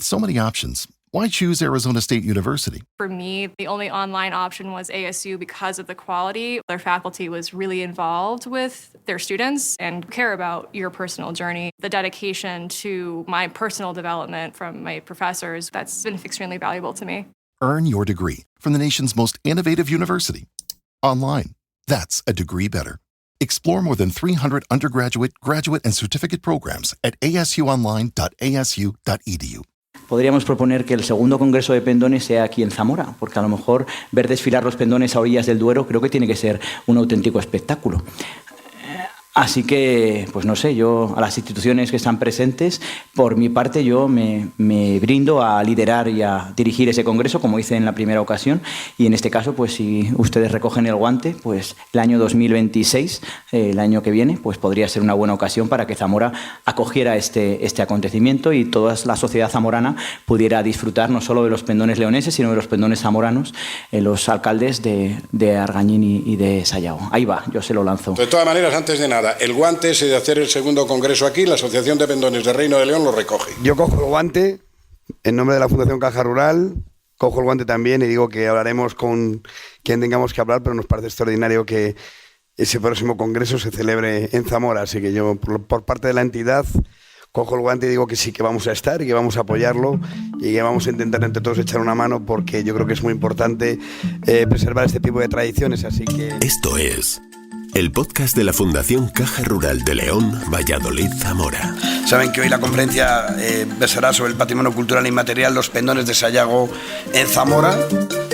With so many options, why choose Arizona State University? For me, the only online option was ASU because of the quality. Their faculty was really involved with their students and care about your personal journey. The dedication to my personal development from my professors, that's been extremely valuable to me. Earn your degree from the nation's most innovative university. Online. That's a degree better. Explore more than 300 undergraduate, graduate, and certificate programs at asuonline.asu.edu. Podríamos proponer que el segundo Congreso de Pendones sea aquí en Zamora, porque a lo mejor ver desfilar los pendones a orillas del Duero creo que tiene que ser un auténtico espectáculo. Así que, pues no sé, yo a las instituciones que están presentes, por mi parte yo me brindo a liderar y a dirigir ese congreso, como hice en la primera ocasión, y en este caso, pues si ustedes recogen el guante, pues el año 2026, el año que viene, pues podría ser una buena ocasión para que Zamora acogiera este acontecimiento y toda la sociedad zamorana pudiera disfrutar no solo de los pendones leoneses, sino de los pendones zamoranos, los alcaldes de Argañín y de Sayago. Ahí va, yo se lo lanzo. De todas maneras, antes de nada, el guante ese de hacer el segundo congreso aquí, la Asociación de Pendones de Reino de León lo recoge. Yo cojo el guante en nombre de la Fundación Caja Rural, cojo el guante también y digo que hablaremos con quien tengamos que hablar, pero nos parece extraordinario que ese próximo congreso se celebre en Zamora, así que yo por parte de la entidad cojo el guante y digo que sí, que vamos a estar y que vamos a apoyarlo y que vamos a intentar entre todos echar una mano porque yo creo que es muy importante preservar este tipo de tradiciones, así que... Esto es... el podcast de la Fundación Caja Rural de León, Valladolid, Zamora. Saben que hoy la conferencia versará sobre el patrimonio cultural inmaterial, los pendones de Sayago en Zamora.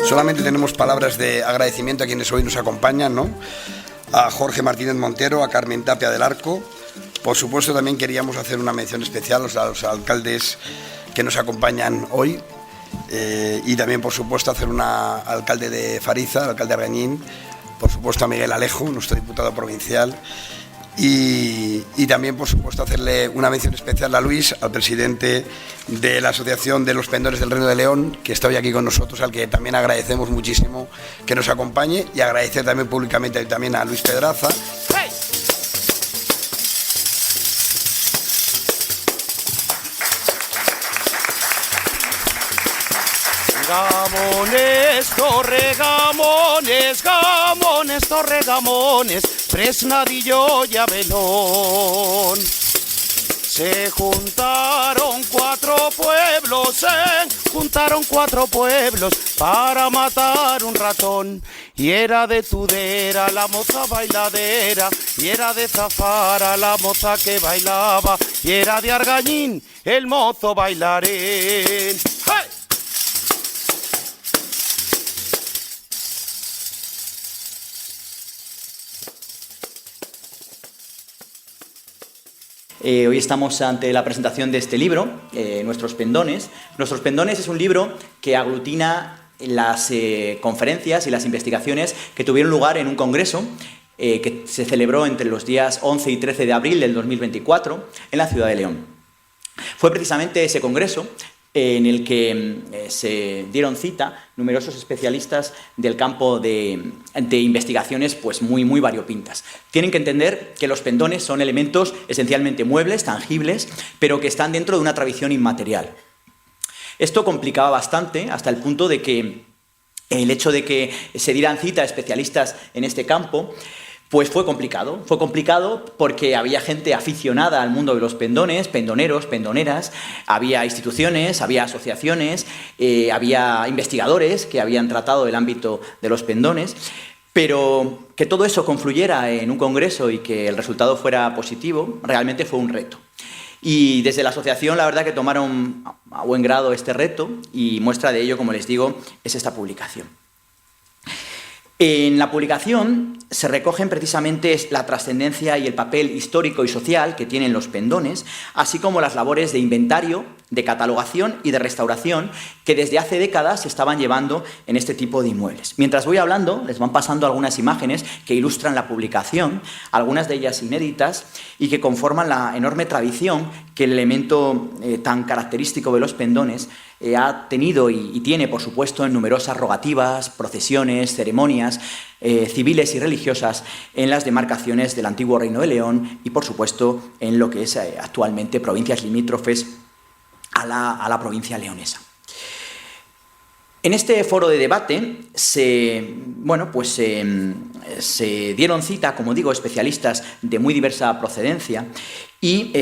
Solamente tenemos palabras de agradecimiento a quienes hoy nos acompañan, ¿no? A Jorge Martínez Montero, a Carmen Tapia del Arco. Por supuesto, también queríamos hacer una mención especial a los alcaldes que nos acompañan hoy. Y también, por supuesto, hacer una alcalde de Fariza, el alcalde de Argañín. Por supuesto a Miguel Alejo, nuestro diputado provincial, y también, por supuesto, hacerle una mención especial a Luis, al presidente de la Asociación de los Pendones del Reino de León, que está hoy aquí con nosotros, al que también agradecemos muchísimo que nos acompañe, y agradecer también públicamente también a Luis Pedraza. ¡Hey! Gamones, torregamones, gamones, torregamones, Fresnadillo y Abelón. Se juntaron cuatro pueblos para matar un ratón. Y era de Tudera la moza bailadera, y era de Zafara la moza que bailaba, y era de Argañín el mozo bailarín. ¡Hey! Hoy estamos ante la presentación de este libro, Nuestros Pendones. Nuestros Pendones es un libro que aglutina las conferencias y las investigaciones que tuvieron lugar en un congreso que se celebró entre los días 11 y 13 de abril del 2024 en la ciudad de León. Fue precisamente ese congreso en el que se dieron cita numerosos especialistas del campo de investigaciones pues muy variopintas. Tienen que entender que los pendones son elementos esencialmente muebles, tangibles, pero que están dentro de una tradición inmaterial. Esto complicaba bastante hasta el punto de que el hecho de que se dieran cita a especialistas en este campo pues fue complicado porque había gente aficionada al mundo de los pendones, pendoneros, pendoneras, había instituciones, había asociaciones, había investigadores que habían tratado el ámbito de los pendones, pero que todo eso confluyera en un congreso y que el resultado fuera positivo, realmente fue un reto. Y desde la asociación la verdad que tomaron a buen grado este reto y muestra de ello, como les digo, es esta publicación. En la publicación se recogen precisamente la trascendencia y el papel histórico y social que tienen los pendones, así como las labores de inventario, de catalogación y de restauración que desde hace décadas se estaban llevando en este tipo de inmuebles. Mientras voy hablando, les van pasando algunas imágenes que ilustran la publicación, algunas de ellas inéditas y que conforman la enorme tradición que el elemento tan característico de los pendones ha tenido y tiene, por supuesto, en numerosas rogativas, procesiones, ceremonias civiles y religiosas en las demarcaciones del antiguo Reino de León y, por supuesto, en lo que es actualmente provincias limítrofes a la provincia leonesa. En este foro de debate se dieron cita, como digo, especialistas de muy diversa procedencia y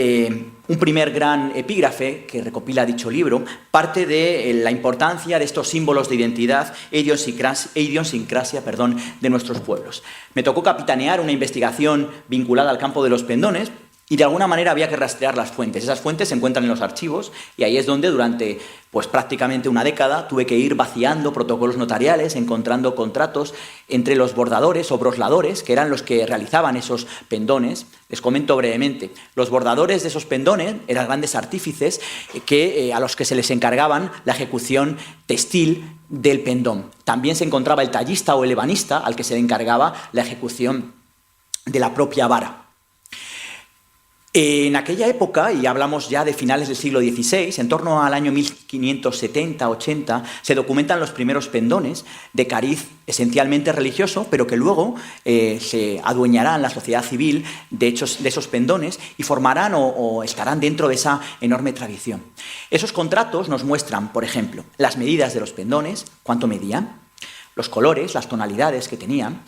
un primer gran epígrafe que recopila dicho libro parte de la importancia de estos símbolos de identidad e idiosincrasia de nuestros pueblos. Me tocó capitanear una investigación vinculada al campo de los pendones y de alguna manera había que rastrear las fuentes. Esas fuentes se encuentran en los archivos y ahí es donde durante prácticamente una década tuve que ir vaciando protocolos notariales, encontrando contratos entre los bordadores o brosladores, que eran los que realizaban esos pendones. Les comento brevemente. Los bordadores de esos pendones eran grandes artífices a los que se les encargaban la ejecución textil del pendón. También se encontraba el tallista o el ebanista, al que se le encargaba la ejecución de la propia vara. En aquella época, y hablamos ya de finales del siglo XVI, en torno al año 1570-80, se documentan los primeros pendones de cariz esencialmente religioso, pero que luego se adueñarán la sociedad civil de esos pendones y formarán o estarán dentro de esa enorme tradición. Esos contratos nos muestran, por ejemplo, las medidas de los pendones, cuánto medían, los colores, las tonalidades que tenían.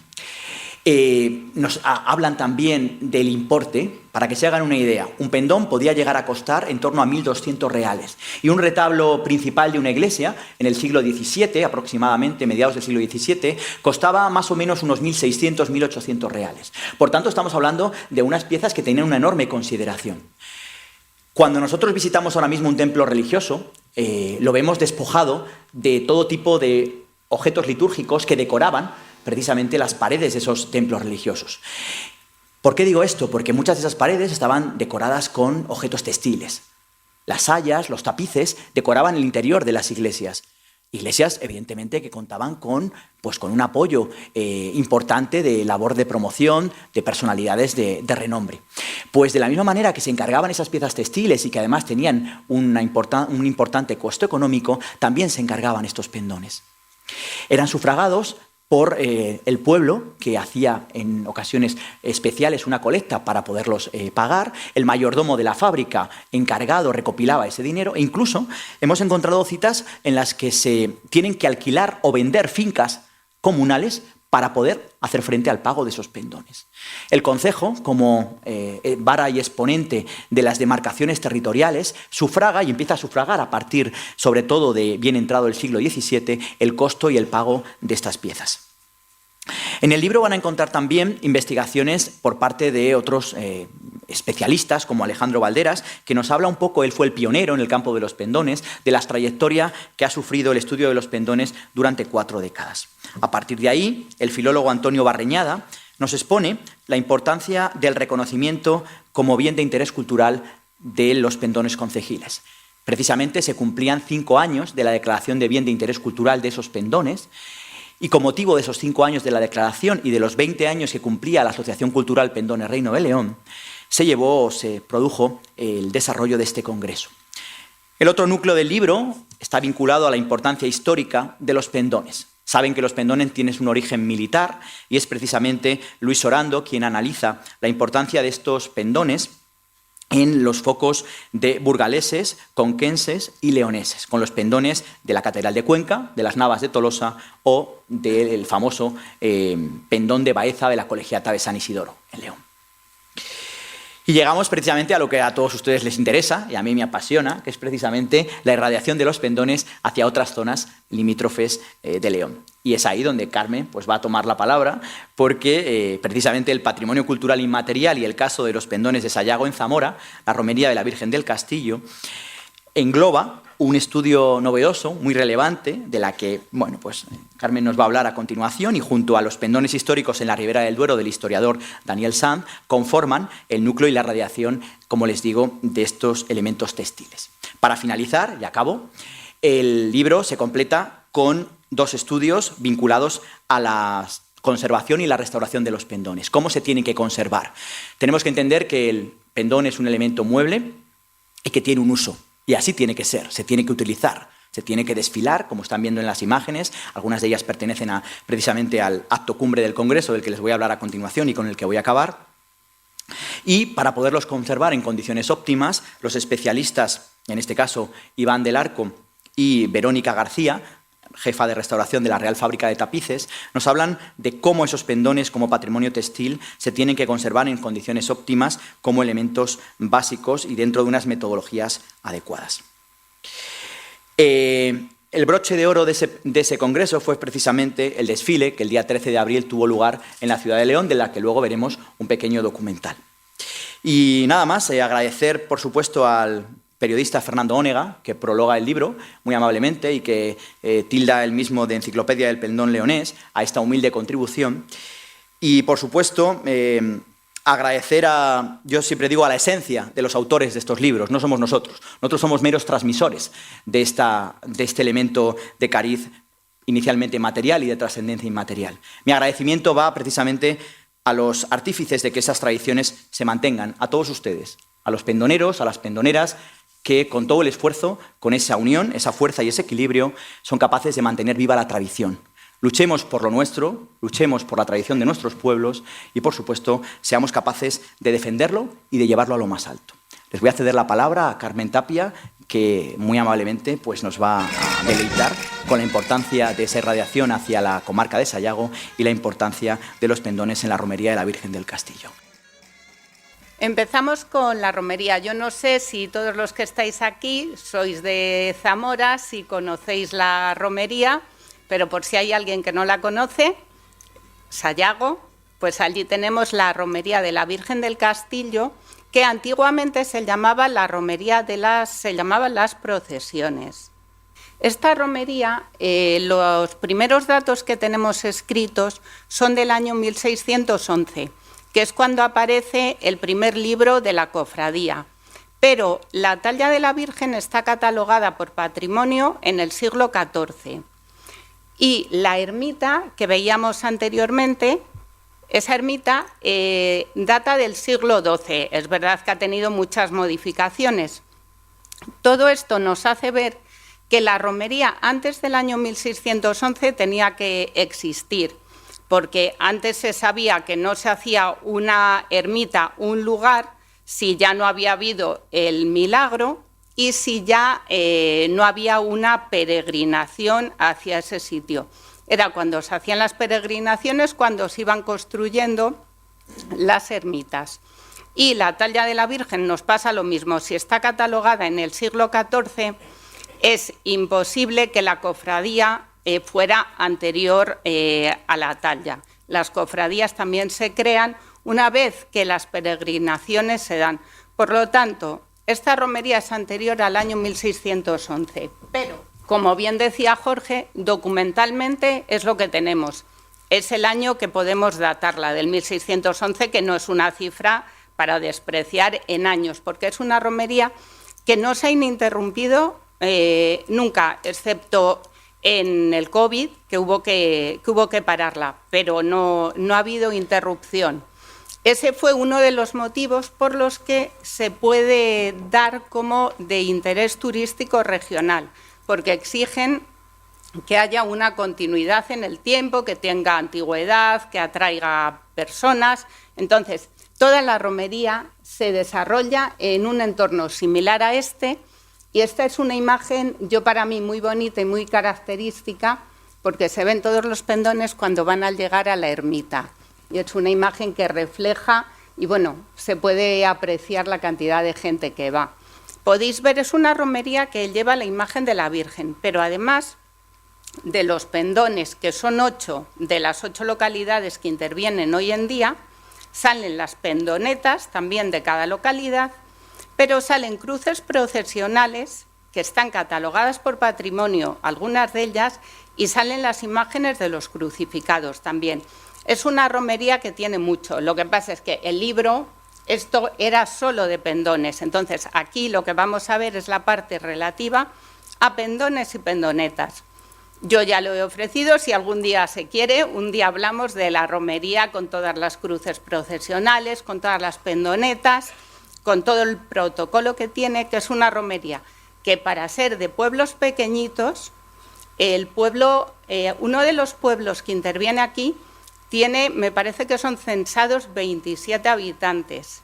Nos hablan también del importe. Para que se hagan una idea, un pendón podía llegar a costar en torno a 1.200 reales y un retablo principal de una iglesia en el siglo XVII, aproximadamente mediados del siglo XVII, costaba más o menos unos 1.600, 1.800 reales. Por tanto, estamos hablando de unas piezas que tenían una enorme consideración. Cuando nosotros visitamos ahora mismo un templo religioso, lo vemos despojado de todo tipo de objetos litúrgicos que decoraban precisamente las paredes de esos templos religiosos. ¿Por qué digo esto? Porque muchas de esas paredes estaban decoradas con objetos textiles. Las sayas, los tapices, decoraban el interior de las iglesias. Iglesias, evidentemente, que contaban con un apoyo importante de labor de promoción, de personalidades de renombre. Pues de la misma manera que se encargaban esas piezas textiles y que además tenían un importante costo económico, también se encargaban estos pendones. Eran sufragados por el pueblo, que hacía en ocasiones especiales una colecta para poderlos pagar. El mayordomo de la fábrica encargado recopilaba ese dinero e incluso hemos encontrado citas en las que se tienen que alquilar o vender fincas comunales para poder hacer frente al pago de esos pendones. El concejo, como vara y exponente de las demarcaciones territoriales, sufraga y empieza a sufragar a partir, sobre todo de bien entrado el siglo XVII, el costo y el pago de estas piezas. En el libro van a encontrar también investigaciones por parte de otros especialistas, como Alejandro Valderas, que nos habla un poco, él fue el pionero en el campo de los pendones, de la trayectoria que ha sufrido el estudio de los pendones durante 4 décadas. A partir de ahí, el filólogo Antonio Barreñada nos expone la importancia del reconocimiento como bien de interés cultural de los pendones concejiles. Precisamente se cumplían 5 años de la declaración de bien de interés cultural de esos pendones y con motivo de esos 5 años de la declaración y de los 20 años que cumplía la Asociación Cultural Pendones Reino de León, se produjo el desarrollo de este congreso. El otro núcleo del libro está vinculado a la importancia histórica de los pendones. Saben que los pendones tienen un origen militar y es precisamente Luis Orando quien analiza la importancia de estos pendones en los focos de burgaleses, conquenses y leoneses, con los pendones de la Catedral de Cuenca, de las Navas de Tolosa o del famoso pendón de Baeza de la Colegiata de San Isidoro, en León. Y llegamos precisamente a lo que a todos ustedes les interesa y a mí me apasiona, que es precisamente la irradiación de los pendones hacia otras zonas limítrofes de León. Y es ahí donde Carmen va a tomar la palabra, porque precisamente el patrimonio cultural inmaterial y el caso de los pendones de Sayago en Zamora, la romería de la Virgen del Castillo, engloba un estudio novedoso, muy relevante, de la que Carmen nos va a hablar a continuación, y junto a los pendones históricos en la Ribera del Duero del historiador Daniel Sanz, conforman el núcleo y la radiación, como les digo, de estos elementos textiles. Para finalizar, y acabo, el libro se completa con 2 estudios vinculados a la conservación y la restauración de los pendones. ¿Cómo se tienen que conservar? Tenemos que entender que el pendón es un elemento mueble y que tiene un uso. Y así tiene que ser, se tiene que utilizar, se tiene que desfilar, como están viendo en las imágenes. Algunas de ellas pertenecen precisamente al acto cumbre del Congreso, del que les voy a hablar a continuación y con el que voy a acabar. Y para poderlos conservar en condiciones óptimas, los especialistas en este caso Iván del Arco y Verónica García, jefa de restauración de la Real Fábrica de Tapices, nos hablan de cómo esos pendones como patrimonio textil se tienen que conservar en condiciones óptimas como elementos básicos y dentro de unas metodologías adecuadas. El broche de oro de ese congreso fue precisamente el desfile que el día 13 de abril tuvo lugar en la ciudad de León, de la que luego veremos un pequeño documental. Y nada más, agradecer por supuesto al periodista Fernando Ónega, que prologa el libro muy amablemente y que tilda él mismo de Enciclopedia del Pendón Leonés a esta humilde contribución. Y, por supuesto, agradecer yo siempre digo, a la esencia de los autores de estos libros. No somos nosotros. Nosotros somos meros transmisores de este elemento de cariz inicialmente material y de trascendencia inmaterial. Mi agradecimiento va precisamente a los artífices de que esas tradiciones se mantengan, a todos ustedes, a los pendoneros, a las pendoneras, que con todo el esfuerzo, con esa unión, esa fuerza y ese equilibrio, son capaces de mantener viva la tradición. Luchemos por lo nuestro, luchemos por la tradición de nuestros pueblos y, por supuesto, seamos capaces de defenderlo y de llevarlo a lo más alto. Les voy a ceder la palabra a Carmen Tapia, que muy amablemente pues, nos va a deleitar con la importancia de esa irradiación hacia la comarca de Sayago y la importancia de los pendones en la romería de la Virgen del Castillo. Empezamos con la romería. Yo no sé si todos los que estáis aquí sois de Zamora, si conocéis la romería, pero por si hay alguien que no la conoce, Sayago, pues allí tenemos la romería de la Virgen del Castillo, que antiguamente se llamaba la romería se llamaban las procesiones. Esta romería, los primeros datos que tenemos escritos son del año 1611, que es cuando aparece el primer libro de la cofradía. Pero la talla de la Virgen está catalogada por patrimonio en el siglo XIV. Y la ermita que veíamos anteriormente, esa ermita data del siglo XII. Es verdad que ha tenido muchas modificaciones. Todo esto nos hace ver que la romería antes del año 1611 tenía que existir, porque antes se sabía que no se hacía una ermita, un lugar, si ya no había habido el milagro y si ya no había una peregrinación hacia ese sitio. Era cuando se hacían las peregrinaciones, cuando se iban construyendo las ermitas. Y la talla de la Virgen nos pasa lo mismo. Si está catalogada en el siglo XIV, es imposible que la cofradía fuera anterior a la talla. Las cofradías también se crean una vez que las peregrinaciones se dan. Por lo tanto, esta romería es anterior al año 1611, pero, como bien decía Jorge, documentalmente es lo que tenemos. Es el año que podemos datarla, del 1611, que no es una cifra para despreciar en años, porque es una romería que no se ha ininterrumpido nunca, excepto en el COVID, que hubo que pararla, pero no ha habido interrupción. Ese fue uno de los motivos por los que se puede dar como de interés turístico regional, porque exigen que haya una continuidad en el tiempo, que tenga antigüedad, que atraiga personas. Entonces, toda la romería se desarrolla en un entorno similar a este. Y esta es una imagen, yo para mí, muy bonita y muy característica, porque se ven todos los pendones cuando van a llegar a la ermita. Y es una imagen que refleja, y bueno, se puede apreciar la cantidad de gente que va. Podéis ver, es una romería que lleva la imagen de la Virgen, pero además de los pendones, que son 8 de las 8 localidades que intervienen hoy en día, salen las pendonetas también de cada localidad, pero salen cruces procesionales que están catalogadas por patrimonio, algunas de ellas, y salen las imágenes de los crucificados también. Es una romería que tiene mucho. Lo que pasa es que el libro, esto era solo de pendones. Entonces, aquí lo que vamos a ver es la parte relativa a pendones y pendonetas. Yo ya lo he ofrecido, si algún día se quiere, un día hablamos de la romería con todas las cruces procesionales, con todas las pendonetas, con todo el protocolo que tiene, que es una romería que para ser de pueblos pequeñitos, el pueblo, uno de los pueblos que interviene aquí tiene, me parece que son censados 27 habitantes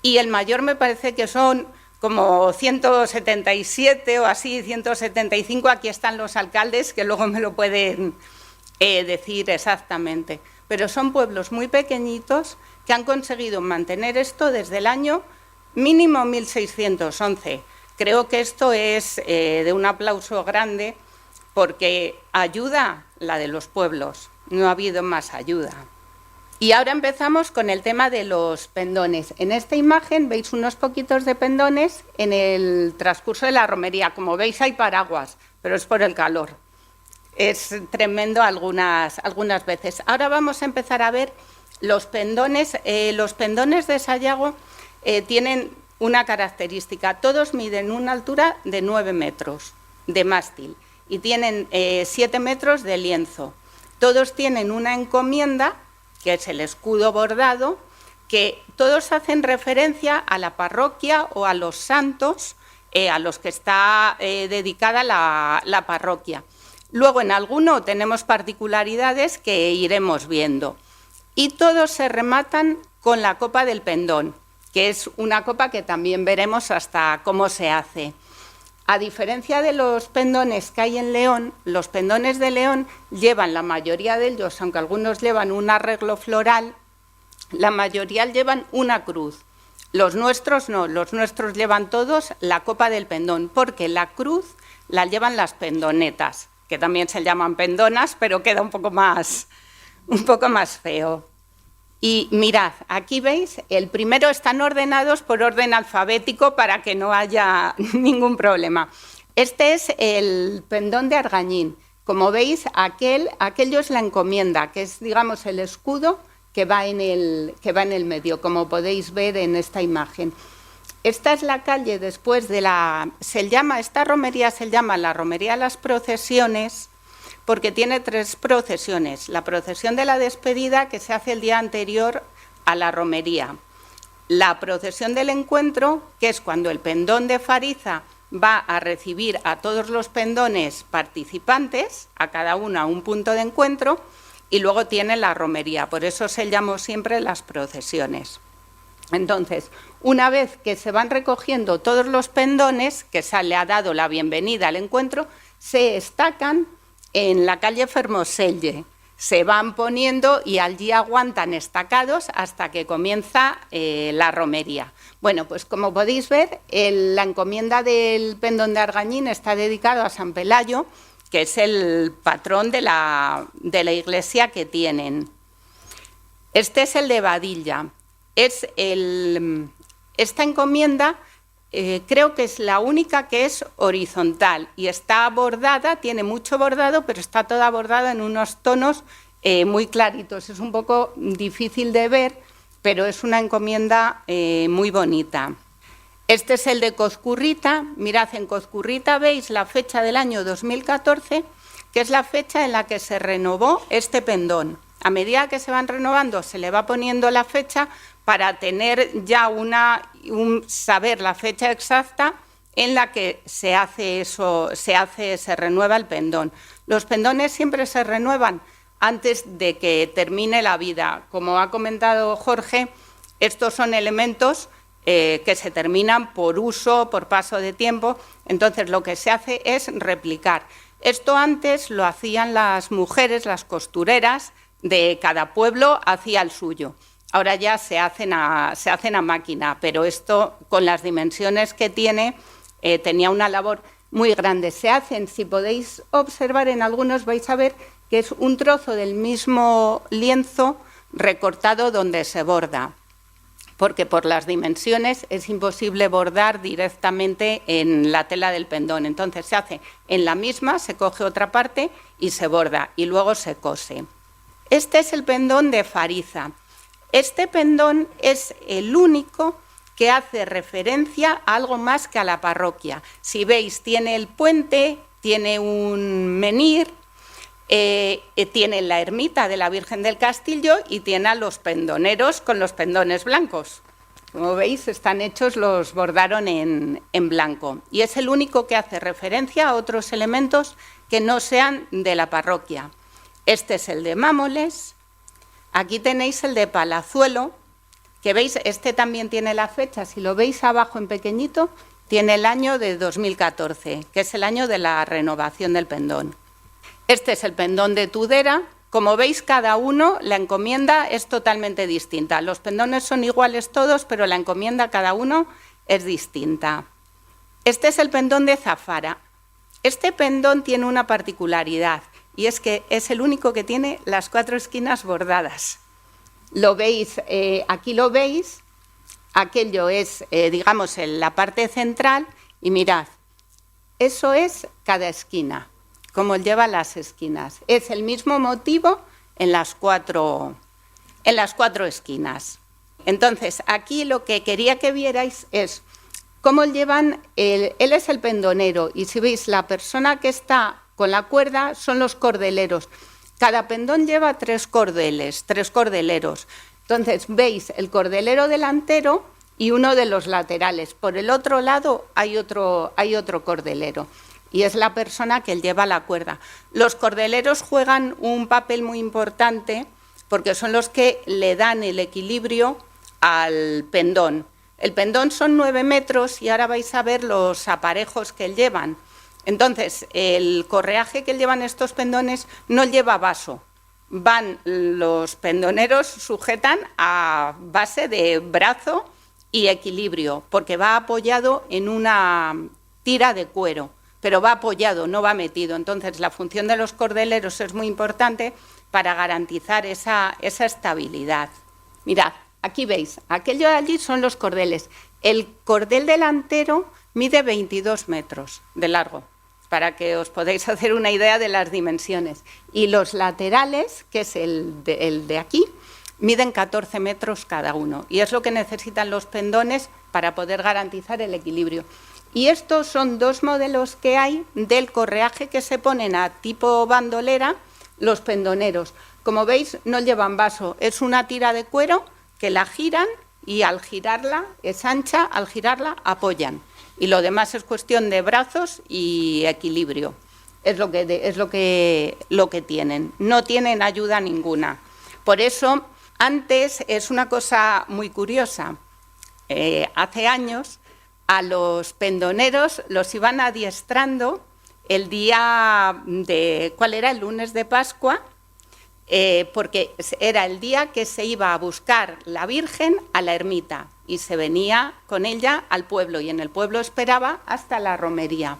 y el mayor me parece que son como 177 o así, 175, aquí están los alcaldes que luego me lo pueden decir exactamente. Pero son pueblos muy pequeñitos que han conseguido mantener esto desde el año mínimo 1611. Creo que esto es de un aplauso grande porque ayuda la de los pueblos, no ha habido más ayuda. Y ahora empezamos con el tema de los pendones. En esta imagen veis unos poquitos de pendones en el transcurso de la romería. Como veis hay paraguas, pero es por el calor. Es tremendo algunas veces. Ahora vamos a empezar a ver los pendones. Los pendones de Sayago tienen una característica. Todos miden una altura de 9 metros de mástil y tienen 7 metros de lienzo. Todos tienen una encomienda, que es el escudo bordado, que todos hacen referencia a la parroquia o a los santos a los que está dedicada la parroquia. Luego, en alguno tenemos particularidades que iremos viendo. Y todos se rematan con la copa del pendón, que es una copa que también veremos hasta cómo se hace. A diferencia de los pendones que hay en León, los pendones de León llevan, la mayoría de ellos, aunque algunos llevan un arreglo floral, la mayoría llevan una cruz. Los nuestros no, los nuestros llevan todos la copa del pendón, porque la cruz la llevan las pendonetas, que también se llaman pendonas, pero queda un poco más feo. Y mirad, aquí veis, el primero están ordenados por orden alfabético para que no haya ningún problema. Este es el pendón de Argañín. Como veis, aquello es la encomienda, que es, digamos, el escudo que va en el medio, como podéis ver en esta imagen. Esta es la calle después de esta romería se llama la romería de las procesiones, porque tiene 3 procesiones. La procesión de la despedida, que se hace el día anterior a la romería. La procesión del encuentro, que es cuando el pendón de Fariza va a recibir a todos los pendones participantes, a cada uno a un punto de encuentro, y luego tiene la romería. Por eso se llamó siempre las procesiones. Entonces, una vez que se van recogiendo todos los pendones, que se le ha dado la bienvenida al encuentro, se estacan en la calle Fermoselle, se van poniendo y allí aguantan estacados hasta que comienza la romería. Bueno, pues como podéis ver, la encomienda del pendón de Argañín está dedicado a San Pelayo, que es el patrón de la iglesia que tienen. Este es el de Badilla. Esta encomienda creo que es la única que es horizontal y está bordada, tiene mucho bordado, pero está toda bordada en unos tonos muy claritos. Es un poco difícil de ver, pero es una encomienda muy bonita. Este es el de Cozcurrita. Mirad, en Cozcurrita veis la fecha del año 2014, que es la fecha en la que se renovó este pendón. A medida que se van renovando, se le va poniendo la fecha para tener ya saber la fecha exacta en la que se renueva el pendón. Los pendones siempre se renuevan antes de que termine la vida. Como ha comentado Jorge, estos son elementos que se terminan por uso, por paso de tiempo. Entonces, lo que se hace es replicar. Esto antes lo hacían las mujeres, las costureras de cada pueblo, hacía el suyo. Ahora ya se hacen a máquina, pero esto, con las dimensiones que tiene, tenía una labor muy grande. Se hacen, si podéis observar en algunos, vais a ver que es un trozo del mismo lienzo recortado donde se borda, porque por las dimensiones es imposible bordar directamente en la tela del pendón. Entonces se hace en la misma, se coge otra parte y se borda, y luego se cose. Este es el pendón de Fariza. Este pendón es el único que hace referencia a algo más que a la parroquia. Si veis, tiene el puente, tiene un menhir, tiene la ermita de la Virgen del Castillo y tiene a los pendoneros con los pendones blancos. Como veis, están hechos, los bordaron en blanco. Y es el único que hace referencia a otros elementos que no sean de la parroquia. Este es el de Mámoles. Aquí tenéis el de Palazuelo, que veis, este también tiene la fecha. Si lo veis abajo en pequeñito, tiene el año de 2014, que es el año de la renovación del pendón. Este es el pendón de Tudela. Como veis, cada uno, la encomienda es totalmente distinta. Los pendones son iguales todos, pero la encomienda cada uno es distinta. Este es el pendón de Zafara. Este pendón tiene una particularidad, y es que es el único que tiene las 4 esquinas bordadas. Lo veis, aquí lo veis, aquello es, digamos, en la parte central, y mirad, eso es cada esquina, como lleva las esquinas. Es el mismo motivo en las cuatro esquinas. Entonces, aquí lo que quería que vierais es cómo llevan, él es el pendonero, y si veis, la persona que está con la cuerda son los cordeleros. Cada pendón lleva 3 cordeles, 3 cordeleros. Entonces, veis el cordelero delantero y uno de los laterales. Por el otro lado hay otro cordelero, y es la persona que lleva la cuerda. Los cordeleros juegan un papel muy importante porque son los que le dan el equilibrio al pendón. El pendón son 9 metros y ahora vais a ver los aparejos que llevan. Entonces, el correaje que llevan estos pendones no lleva vaso. Los pendoneros sujetan a base de brazo y equilibrio, porque va apoyado en una tira de cuero, pero va apoyado, no va metido. Entonces, la función de los cordeleros es muy importante para garantizar esa estabilidad. Mirad, aquí veis, aquello de allí son los cordeles. El cordel delantero mide 22 metros de largo, para que os podáis hacer una idea de las dimensiones. Y los laterales, que es el de aquí, miden 14 metros cada uno. Y es lo que necesitan los pendones para poder garantizar el equilibrio. Y estos son 2 modelos que hay del correaje que se ponen a tipo bandolera los pendoneros. Como veis, no llevan vaso, es una tira de cuero que la giran y al girarla, es ancha, al girarla apoyan. Y lo demás es cuestión de brazos y equilibrio. Es lo que tienen. No tienen ayuda ninguna. Por eso, antes es una cosa muy curiosa. Hace años a los pendoneros los iban adiestrando el día de, ¿cuál era? El lunes de Pascua, porque era el día que se iba a buscar la Virgen a la ermita y se venía con ella al pueblo, y en el pueblo esperaba hasta la romería.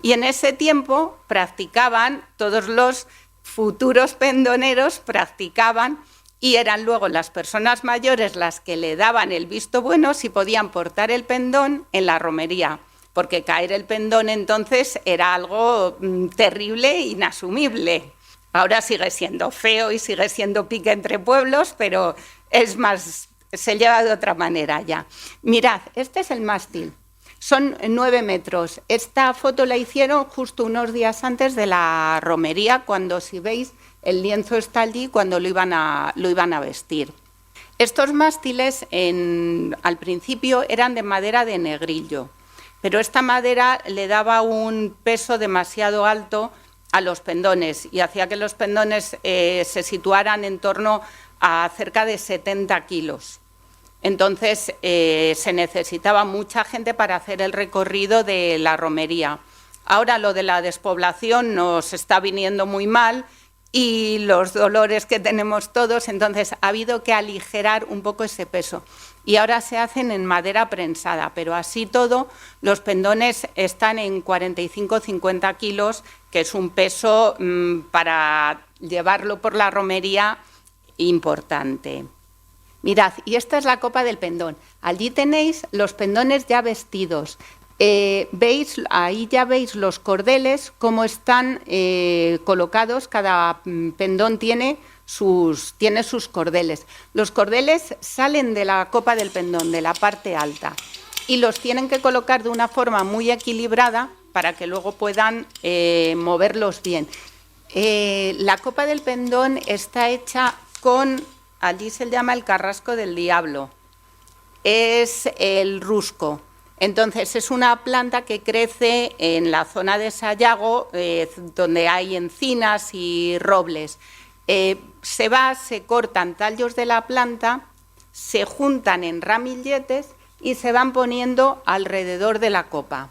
Y en ese tiempo practicaban, todos los futuros pendoneros practicaban, y eran luego las personas mayores las que le daban el visto bueno si podían portar el pendón en la romería, porque caer el pendón entonces era algo terrible e inasumible. Ahora sigue siendo feo y sigue siendo pique entre pueblos, pero es más, se lleva de otra manera ya. Mirad, este es el mástil, son 9 metros. Esta foto la hicieron justo unos días antes de la romería, cuando, si veis, el lienzo está allí, cuando lo iban a vestir. Estos mástiles al principio eran de madera de negrillo, pero esta madera le daba un peso demasiado alto a los pendones y hacía que los pendones se situaran en torno a cerca de 70 kilos. Entonces se necesitaba mucha gente para hacer el recorrido de la romería. Ahora lo de la despoblación nos está viniendo muy mal y los dolores que tenemos todos, entonces ha habido que aligerar un poco ese peso. Y ahora se hacen en madera prensada, pero así todo, los pendones están en 45-50 kilos, que es un peso para llevarlo por la romería importante. Mirad, y esta es la copa del pendón. Allí tenéis los pendones ya vestidos. ¿Veis? Ahí ya veis los cordeles, cómo están colocados. Cada pendón tiene sus cordeles. Los cordeles salen de la copa del pendón, de la parte alta, y los tienen que colocar de una forma muy equilibrada para que luego puedan moverlos bien. La copa del pendón está hecha con, allí se llama el carrasco del diablo, es el rusco. Entonces es una planta que crece en la zona de Sayago, donde hay encinas y robles. Se cortan tallos de la planta, se juntan en ramilletes y se van poniendo alrededor de la copa.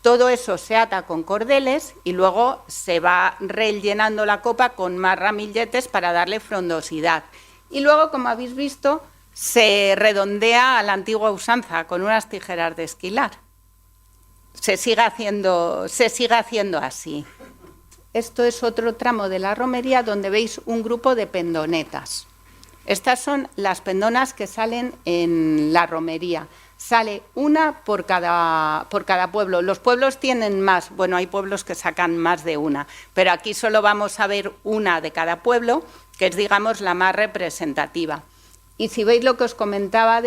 Todo eso se ata con cordeles y luego se va rellenando la copa con más ramilletes para darle frondosidad. Y luego, como habéis visto, se redondea a la antigua usanza con unas tijeras de esquilar. Se sigue haciendo así. Esto es otro tramo de la romería donde veis un grupo de pendonetas. Estas son las pendonas que salen en la romería. Sale una por cada pueblo. Los pueblos tienen más, bueno, hay pueblos que sacan más de una, pero aquí solo vamos a ver una de cada pueblo, que es, digamos, la más representativa. Y si veis lo que os comentaba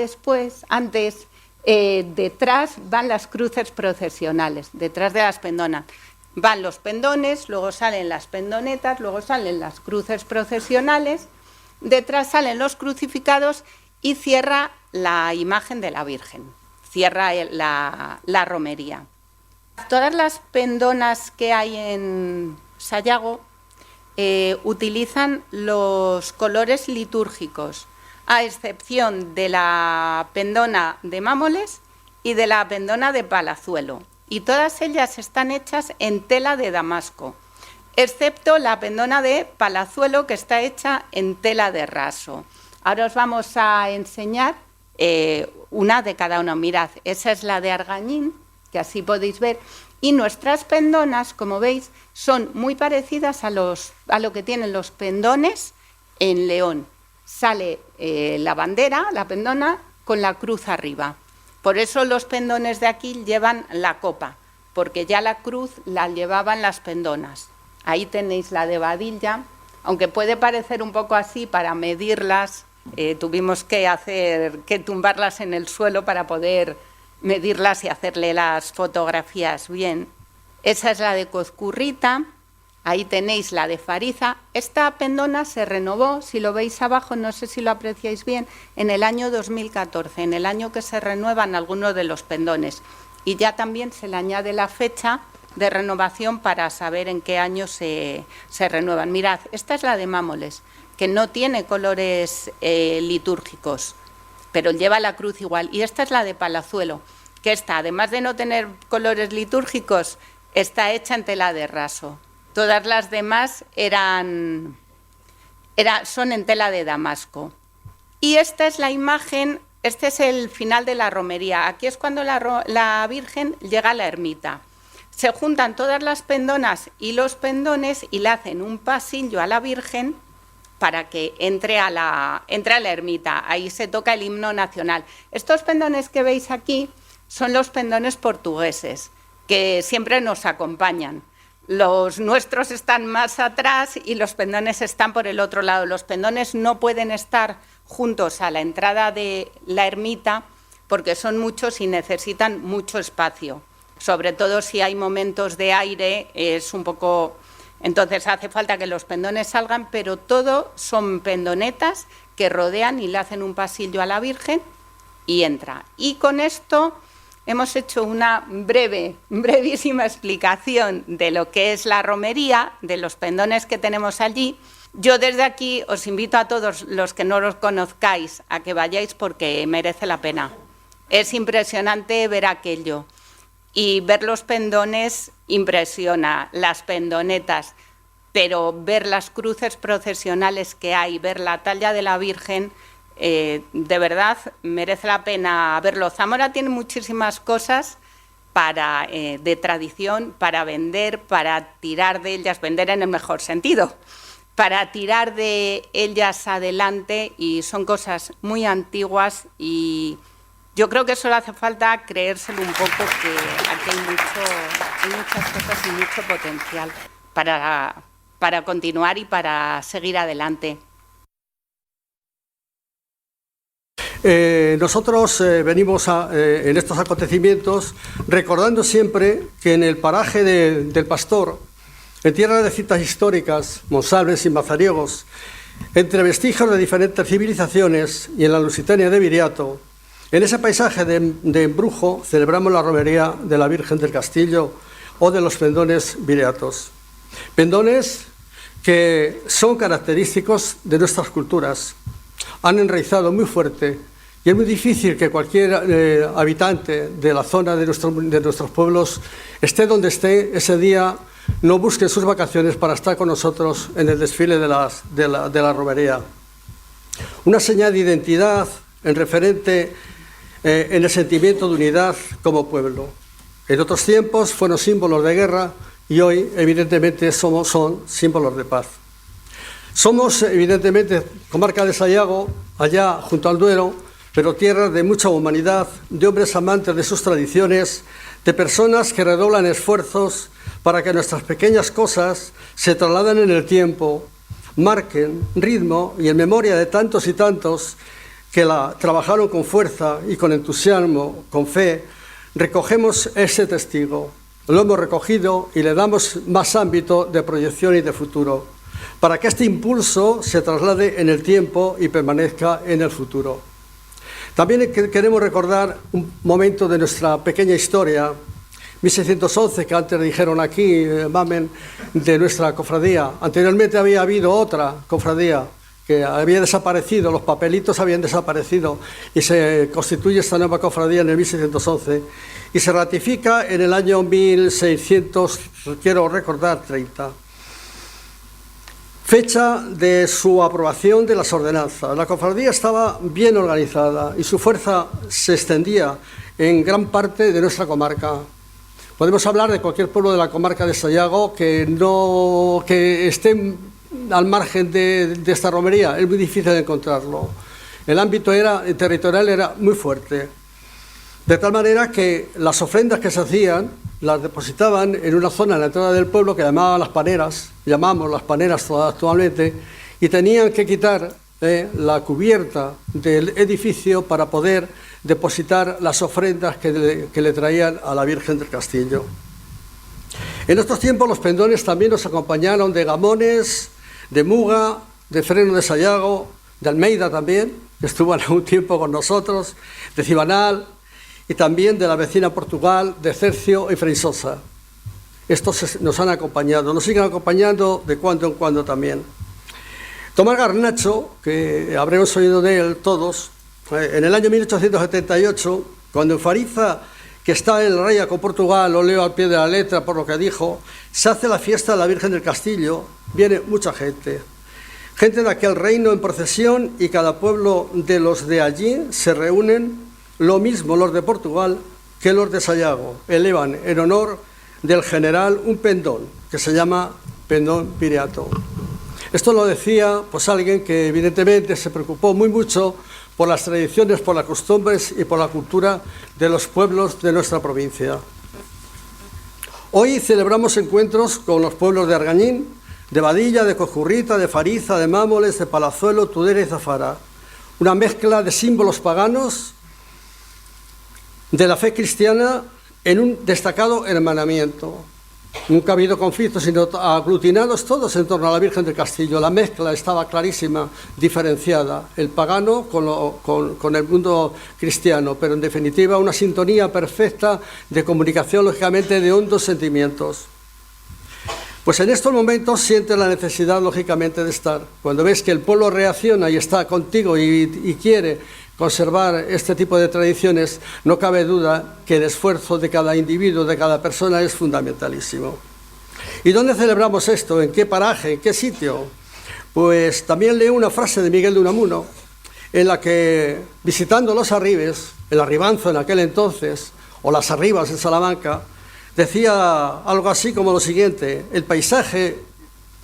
antes, detrás van las cruces procesionales, detrás de las pendonas. Van los pendones, luego salen las pendonetas, luego salen las cruces procesionales, detrás salen los crucificados y cierra la imagen de la Virgen, cierra la romería. Todas las pendonas que hay en Sayago utilizan los colores litúrgicos, a excepción de la pendona de Mámoles y de la pendona de Palazuelo. Y todas ellas están hechas en tela de damasco, excepto la pendona de Palazuelo, que está hecha en tela de raso. Ahora os vamos a enseñar una de cada uno. Mirad, esa es la de Argañín, que así podéis ver. Y nuestras pendonas, como veis, son muy parecidas a lo que tienen los pendones en León. Sale la bandera, la pendona, con la cruz arriba. Por eso los pendones de aquí llevan la copa, porque ya la cruz la llevaban las pendonas. Ahí tenéis la de Badilla, aunque puede parecer un poco así para medirlas, tuvimos que tumbarlas en el suelo para poder medirlas y hacerle las fotografías bien. Esa es la de Cozcurrita, ahí tenéis la de Fariza. Esta pendona se renovó, si lo veis abajo, no sé si lo apreciáis bien, en el año 2014, en el año que se renuevan algunos de los pendones. Y ya también se le añade la fecha de renovación para saber en qué año se renuevan. Mirad, esta es la de Mámoles, que no tiene colores litúrgicos, pero lleva la cruz igual. Y esta es la de Palazuelo, que esta, además de no tener colores litúrgicos, está hecha en tela de raso. Todas las demás son en tela de damasco. Y esta es la imagen, este es el final de la romería. Aquí es cuando la Virgen llega a la ermita. Se juntan todas las pendonas y los pendones y le hacen un pasillo a la Virgen para que entre a la ermita. Ahí se toca el himno nacional. Estos pendones que veis aquí son los pendones portugueses, que siempre nos acompañan. Los nuestros están más atrás y los pendones están por el otro lado. Los pendones no pueden estar juntos a la entrada de la ermita porque son muchos y necesitan mucho espacio. Sobre todo si hay momentos de aire, es un poco... Entonces hace falta que los pendones salgan, pero todo son pendonetas que rodean y le hacen un pasillo a la Virgen y entra. Y con esto hemos hecho una brevísima explicación de lo que es la romería, de los pendones que tenemos allí. Yo desde aquí os invito a todos los que no los conozcáis a que vayáis porque merece la pena. Es impresionante ver aquello. Y ver los pendones impresiona, las pendonetas, pero ver las cruces procesionales que hay, ver la talla de la Virgen, de verdad merece la pena verlo. Zamora tiene muchísimas cosas de tradición para vender, para tirar de ellas, vender en el mejor sentido, para tirar de ellas adelante, y son cosas muy antiguas y yo creo que solo hace falta creérselo un poco, que aquí hay muchas cosas y mucho potencial para continuar y para seguir adelante. Nosotros venimos en estos acontecimientos recordando siempre que en el paraje del Pastor, en tierra de citas históricas, Monsalves y Mazariegos, entre vestigios de diferentes civilizaciones y en la Lusitania de Viriato, en ese paisaje de embrujo celebramos la romería de la Virgen del Castillo o de los pendones viriatos. Pendones que son característicos de nuestras culturas, han enraizado muy fuerte Y es muy difícil que cualquier habitante de la zona de nuestros pueblos, esté donde esté ese día, no busque sus vacaciones para estar con nosotros en el desfile de la romería. Una señal de identidad en referente en el sentimiento de unidad como pueblo. En otros tiempos fueron símbolos de guerra y hoy, evidentemente, son símbolos de paz. Somos, evidentemente, comarca de Sayago, allá junto al Duero, pero tierra de mucha humanidad, de hombres amantes de sus tradiciones, de personas que redoblan esfuerzos para que nuestras pequeñas cosas se trasladen en el tiempo, marquen ritmo y en memoria de tantos y tantos que la trabajaron con fuerza y con entusiasmo, con fe, recogemos ese testigo. Lo hemos recogido y le damos más ámbito de proyección y de futuro, para que este impulso se traslade en el tiempo y permanezca en el futuro. También queremos recordar un momento de nuestra pequeña historia, 1611, que antes dijeron aquí, Mamen, de nuestra cofradía. Anteriormente había habido otra cofradía que había desaparecido, los papelitos habían desaparecido y se constituye esta nueva cofradía en el 1611 y se ratifica en el año 1600, quiero recordar, 30. Fecha de su aprobación de las ordenanzas. La cofradía estaba bien organizada y su fuerza se extendía en gran parte de nuestra comarca. Podemos hablar de cualquier pueblo de la comarca de Sayago que esté al margen de esta romería. Es muy difícil de encontrarlo. El ámbito territorial era muy fuerte. De tal manera que las ofrendas que se hacían las depositaban en una zona en la entrada del pueblo que llamamos las paneras actualmente, y tenían que quitar la cubierta del edificio para poder depositar las ofrendas que le traían a la Virgen del Castillo. En estos tiempos los pendones también nos acompañaron de Gamones, de Muga, de Freno de Sayago, de Almeida también, que estuvo algún tiempo con nosotros, de Cibanal y también de la vecina Portugal, de Cercio y Freisosa. Estos nos han acompañado, nos siguen acompañando de cuando en cuando también. Tomás Garnacho, que habremos oído de él todos, en el año 1878, cuando en Fariza, que está el rey con Portugal, lo leo al pie de la letra por lo que dijo, se hace la fiesta de la Virgen del Castillo, viene mucha gente de aquel reino en procesión y cada pueblo de los de allí se reúnen, lo mismo los de Portugal que los de Sayago, elevan en honor del general un pendón que se llama pendón viriato. Esto lo decía pues alguien que evidentemente se preocupó muy mucho por las tradiciones, por las costumbres y por la cultura de los pueblos de nuestra provincia. Hoy celebramos encuentros con los pueblos de Argañín, de Badilla, de Cojurrita, de Fariza, de Mámoles, de Palazuelo, Tudela y Zafara. Una mezcla de símbolos paganos de la fe cristiana en un destacado hermanamiento. Nunca ha habido conflictos, sino aglutinados todos en torno a la Virgen del Castillo. La mezcla estaba clarísima, diferenciada, el pagano con el mundo cristiano, pero en definitiva una sintonía perfecta de comunicación, lógicamente, de hondos sentimientos. Pues en estos momentos sientes la necesidad, lógicamente, de estar. Cuando ves que el pueblo reacciona y está contigo y quiere conservar este tipo de tradiciones, no cabe duda que el esfuerzo de cada individuo, de cada persona, es fundamentalísimo. ¿Y dónde celebramos esto? ¿En qué paraje? ¿En qué sitio? Pues también leo una frase de Miguel de Unamuno, en la que, visitando los Arribes, el Arribanzo en aquel entonces, o las Arribas en Salamanca, decía algo así como lo siguiente: el paisaje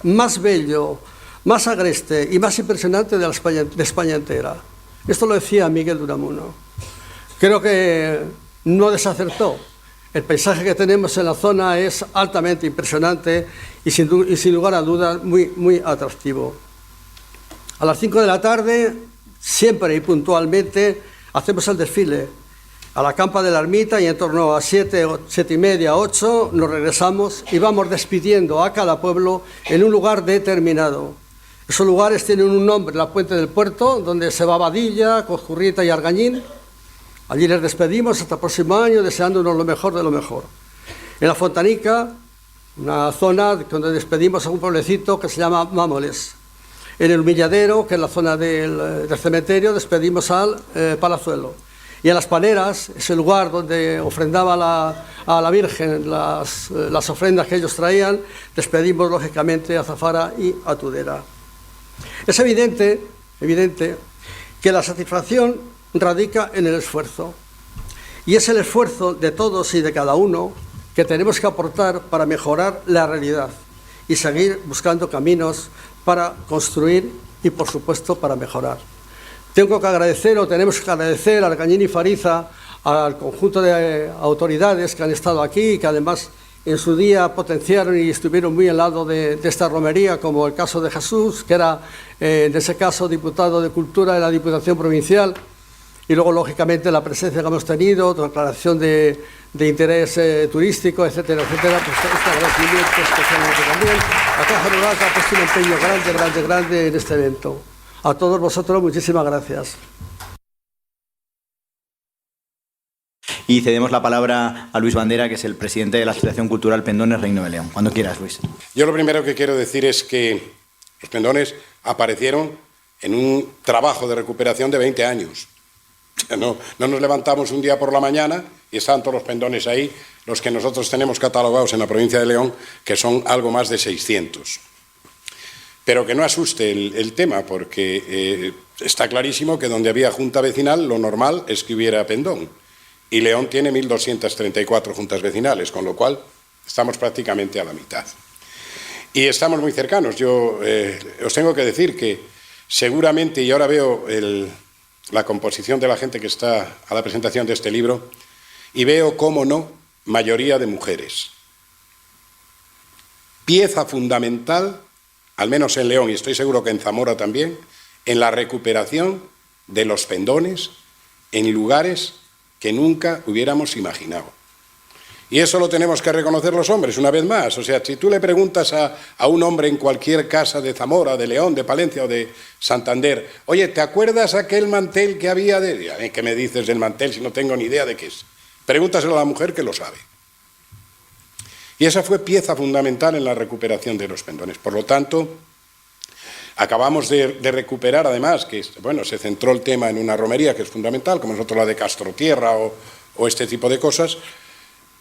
más bello, más agreste y más impresionante de España entera. Esto lo decía Miguel de Unamuno. Creo que no desacertó. El paisaje que tenemos en la zona es altamente impresionante y sin lugar a dudas muy atractivo. A las 5 de la tarde, siempre y puntualmente, hacemos el desfile a la campa de la ermita y en torno a 7 y media, 8 nos regresamos y vamos despidiendo a cada pueblo en un lugar determinado. Esos lugares tienen un nombre: la Puente del Puerto, donde se va Badilla, Cojurrita y Argañín. Allí les despedimos hasta el próximo año, deseándonos lo mejor de lo mejor. En la Fontanica, una zona donde despedimos a un pueblecito que se llama Mámoles. En el Humilladero, que es la zona del cementerio, despedimos al Palazuelo. Y en las Paneras, ese lugar donde ofrendaba a la Virgen las ofrendas que ellos traían, despedimos lógicamente a Zafara y a Tudela. Es evidente que la satisfacción radica en el esfuerzo. Y es el esfuerzo de todos y de cada uno que tenemos que aportar para mejorar la realidad y seguir buscando caminos para construir y, por supuesto, para mejorar. Tenemos que agradecer a Argañín y Fariza, al conjunto de autoridades que han estado aquí y que además en su día potenciaron y estuvieron muy al lado de esta romería, como el caso de Jesús, que era en ese caso diputado de Cultura de la Diputación Provincial, y luego lógicamente la presencia que hemos tenido, declaración de interés turístico, etcétera, etcétera. Pues este agradecimiento especialmente también a Caja Rural, que ha puesto un empeño grande en este evento. A todos vosotros, muchísimas gracias. Y cedemos la palabra a Luis Bandera, que es el presidente de la Asociación Cultural Pendones Reino de León. Cuando quieras, Luis. Yo lo primero que quiero decir es que los pendones aparecieron en un trabajo de recuperación de 20 años. No nos levantamos un día por la mañana y están todos los pendones ahí, los que nosotros tenemos catalogados en la provincia de León, que son algo más de 600. Pero que no asuste el tema, porque está clarísimo que donde había junta vecinal lo normal es que hubiera pendón. Y León tiene 1.234 juntas vecinales, con lo cual estamos prácticamente a la mitad. Y estamos muy cercanos. Yo os tengo que decir que seguramente, y ahora veo la composición de la gente que está a la presentación de este libro, y veo, cómo no, mayoría de mujeres. Pieza fundamental, al menos en León, y estoy seguro que en Zamora también, en la recuperación de los pendones en lugares que nunca hubiéramos imaginado. Y eso lo tenemos que reconocer los hombres, una vez más. O sea, si tú le preguntas a un hombre en cualquier casa de Zamora, de León, de Palencia o de Santander, oye, ¿te acuerdas aquel mantel que había de...? ¿Qué me dices del mantel si no tengo ni idea de qué es? Pregúntaselo a la mujer que lo sabe. Y esa fue pieza fundamental en la recuperación de los pendones. Por lo tanto, acabamos de recuperar, además, que bueno, se centró el tema en una romería que es fundamental, como nosotros la de Castrotierra o este tipo de cosas,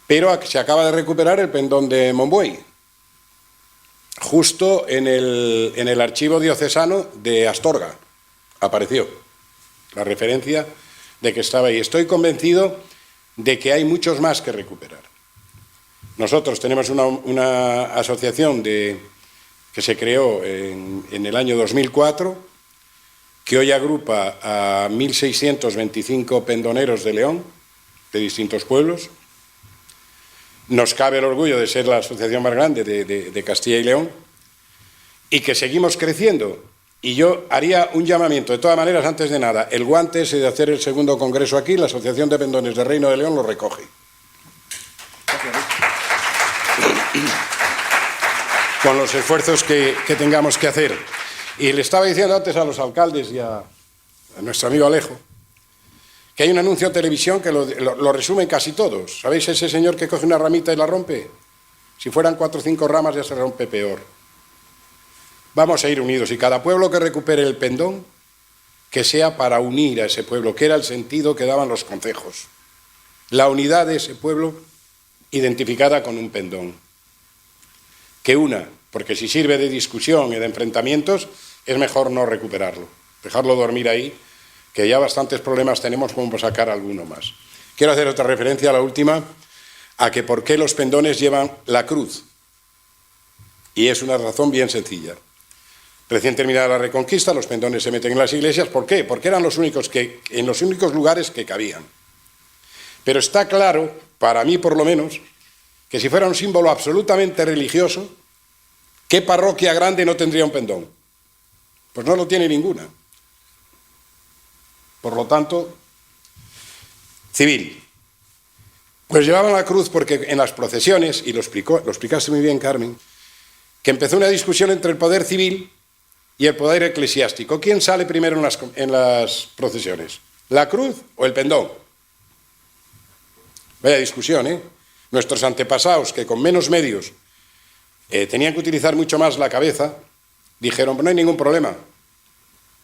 pero se acaba de recuperar el pendón de Monbuey, justo en el archivo diocesano de Astorga. Apareció la referencia de que estaba ahí. Estoy convencido de que hay muchos más que recuperar. Nosotros tenemos una asociación que se creó en el año 2004, que hoy agrupa a 1.625 pendoneros de León, de distintos pueblos. Nos cabe el orgullo de ser la asociación más grande de Castilla y León, y que seguimos creciendo. Y yo haría un llamamiento, de todas maneras, antes de nada, el guante ese de hacer el segundo congreso aquí, la Asociación de Pendones de Reino de León lo recoge. Con los esfuerzos que tengamos que hacer. Y le estaba diciendo antes a los alcaldes y a nuestro amigo Alejo, que hay un anuncio en televisión que lo resumen casi todos. ¿Sabéis ese señor que coge una ramita y la rompe? Si fueran 4 o 5 ramas ya se rompe peor. Vamos a ir unidos, y cada pueblo que recupere el pendón, que sea para unir a ese pueblo, que era el sentido que daban los concejos. La unidad de ese pueblo identificada con un pendón. Que una, porque si sirve de discusión y de enfrentamientos, es mejor no recuperarlo, dejarlo dormir ahí, que ya bastantes problemas tenemos como para sacar alguno más. Quiero hacer otra referencia, la última, a que por qué los pendones llevan la cruz. Y es una razón bien sencilla. Recién terminada la Reconquista, los pendones se meten en las iglesias. ¿Por qué? Porque eran en los únicos lugares que cabían. Pero está claro, para mí por lo menos, que si fuera un símbolo absolutamente religioso, ¿qué parroquia grande no tendría un pendón? Pues no lo tiene ninguna. Por lo tanto, civil. Pues llevaban la cruz porque en las procesiones, y lo explicaste muy bien, Carmen, que empezó una discusión entre el poder civil y el poder eclesiástico. ¿Quién sale primero en las procesiones? ¿La cruz o el pendón? Vaya discusión, ¿eh? Nuestros antepasados, que con menos medios tenían que utilizar mucho más la cabeza, dijeron, no hay ningún problema,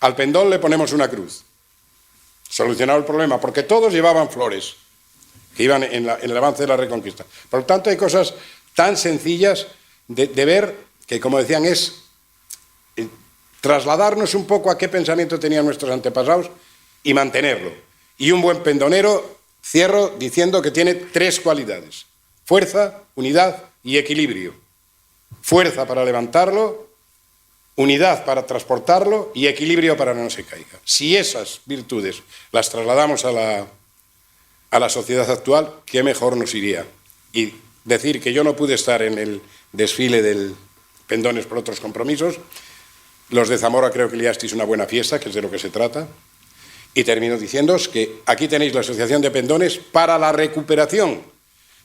al pendón le ponemos una cruz. Solucionado el problema, porque todos llevaban flores que iban en el avance de la Reconquista. Por lo tanto, hay cosas tan sencillas de ver que, como decían, es trasladarnos un poco a qué pensamiento tenían nuestros antepasados y mantenerlo. Y un buen pendonero, cierro diciendo que tiene 3 cualidades: fuerza, unidad y equilibrio. Fuerza para levantarlo, unidad para transportarlo y equilibrio para que no se caiga. Si esas virtudes las trasladamos a la sociedad actual, qué mejor nos iría. Y decir que yo no pude estar en el desfile del Pendones por otros compromisos. Los de Zamora creo que liasteis una buena fiesta, que es de lo que se trata. Y termino diciéndoos que aquí tenéis la Asociación de Pendones para la recuperación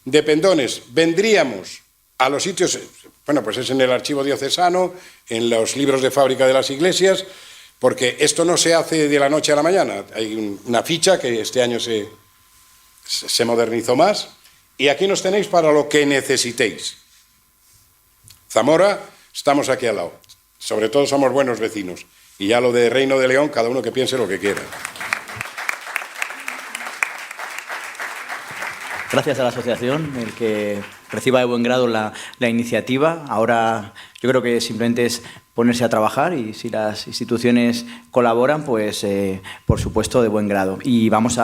de pendones. Vendríamos a los sitios, bueno, pues es en el archivo diocesano, en los libros de fábrica de las iglesias, porque esto no se hace de la noche a la mañana. Hay una ficha que este año se modernizó más, y aquí nos tenéis para lo que necesitéis. Zamora, estamos aquí al lado. Sobre todo somos buenos vecinos. Y ya lo de Reino de León, cada uno que piense lo que quiera. Gracias a la asociación, el que reciba de buen grado la iniciativa. Ahora yo creo que simplemente es ponerse a trabajar, y si las instituciones colaboran, pues por supuesto de buen grado. Y vamos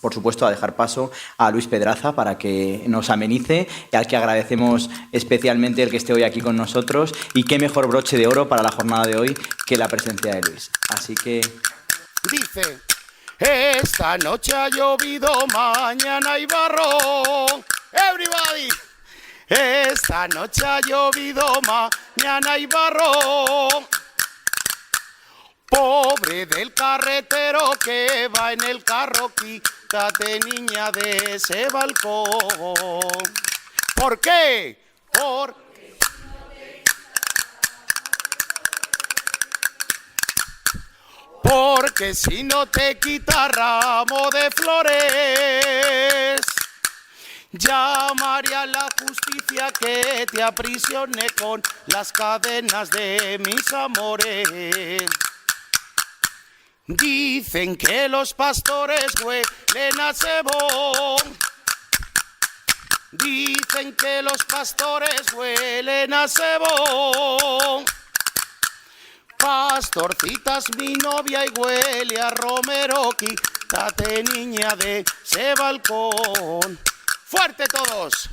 por supuesto a dejar paso a Luis Pedraza para que nos amenice, y al que agradecemos especialmente el que esté hoy aquí con nosotros. Y qué mejor broche de oro para la jornada de hoy que la presencia de Luis. Así que... Dice: esta noche ha llovido, mañana hay barro. Everybody. Esta noche ha llovido, mañana hay barro. Pobre del carretero que va en el carro, quítate, niña, de ese balcón. ¿Por qué? Porque si no te quita ramo de flores, llamaré a la justicia que te aprisione con las cadenas de mis amores. Dicen que los pastores huelen a cebón. Dicen que los pastores huelen a cebón. Pastorcita es mi novia y huele a romero, quítate, niña, de ese balcón. Fuerte todos,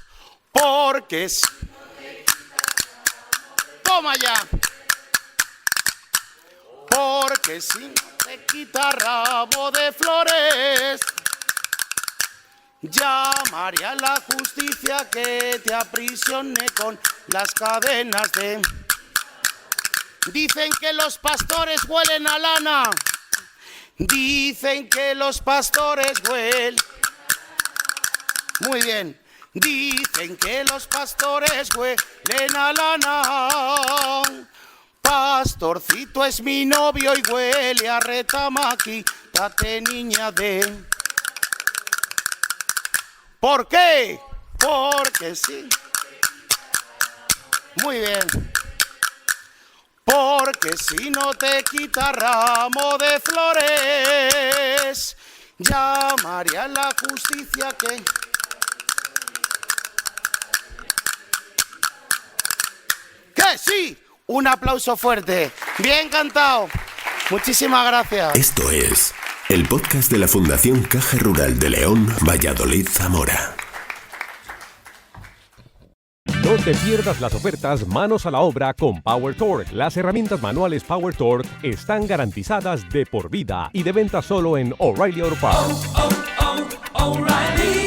porque si... Toma ya. Porque si no te quita ramo de flores, llamaré a la justicia que te aprisione con las cadenas de... Dicen que los pastores huelen a lana. Dicen que los pastores huelen... Muy bien. Dicen que los pastores huelen a lana. Pastorcito es mi novio y huele a retama, quítate, niña, de... ¿Por qué? Porque sí. Muy bien. Porque si no te quita ramo de flores, llamaré a la justicia que... ¡Que sí! Un aplauso fuerte. Bien cantado. Muchísimas gracias. Esto es el podcast de la Fundación Caja Rural de León, Valladolid, Zamora. No te pierdas las ofertas Manos a la Obra con Power Torque. Las herramientas manuales Power Torque están garantizadas de por vida y de venta solo en O'Reilly Auto Parts. O'Reilly.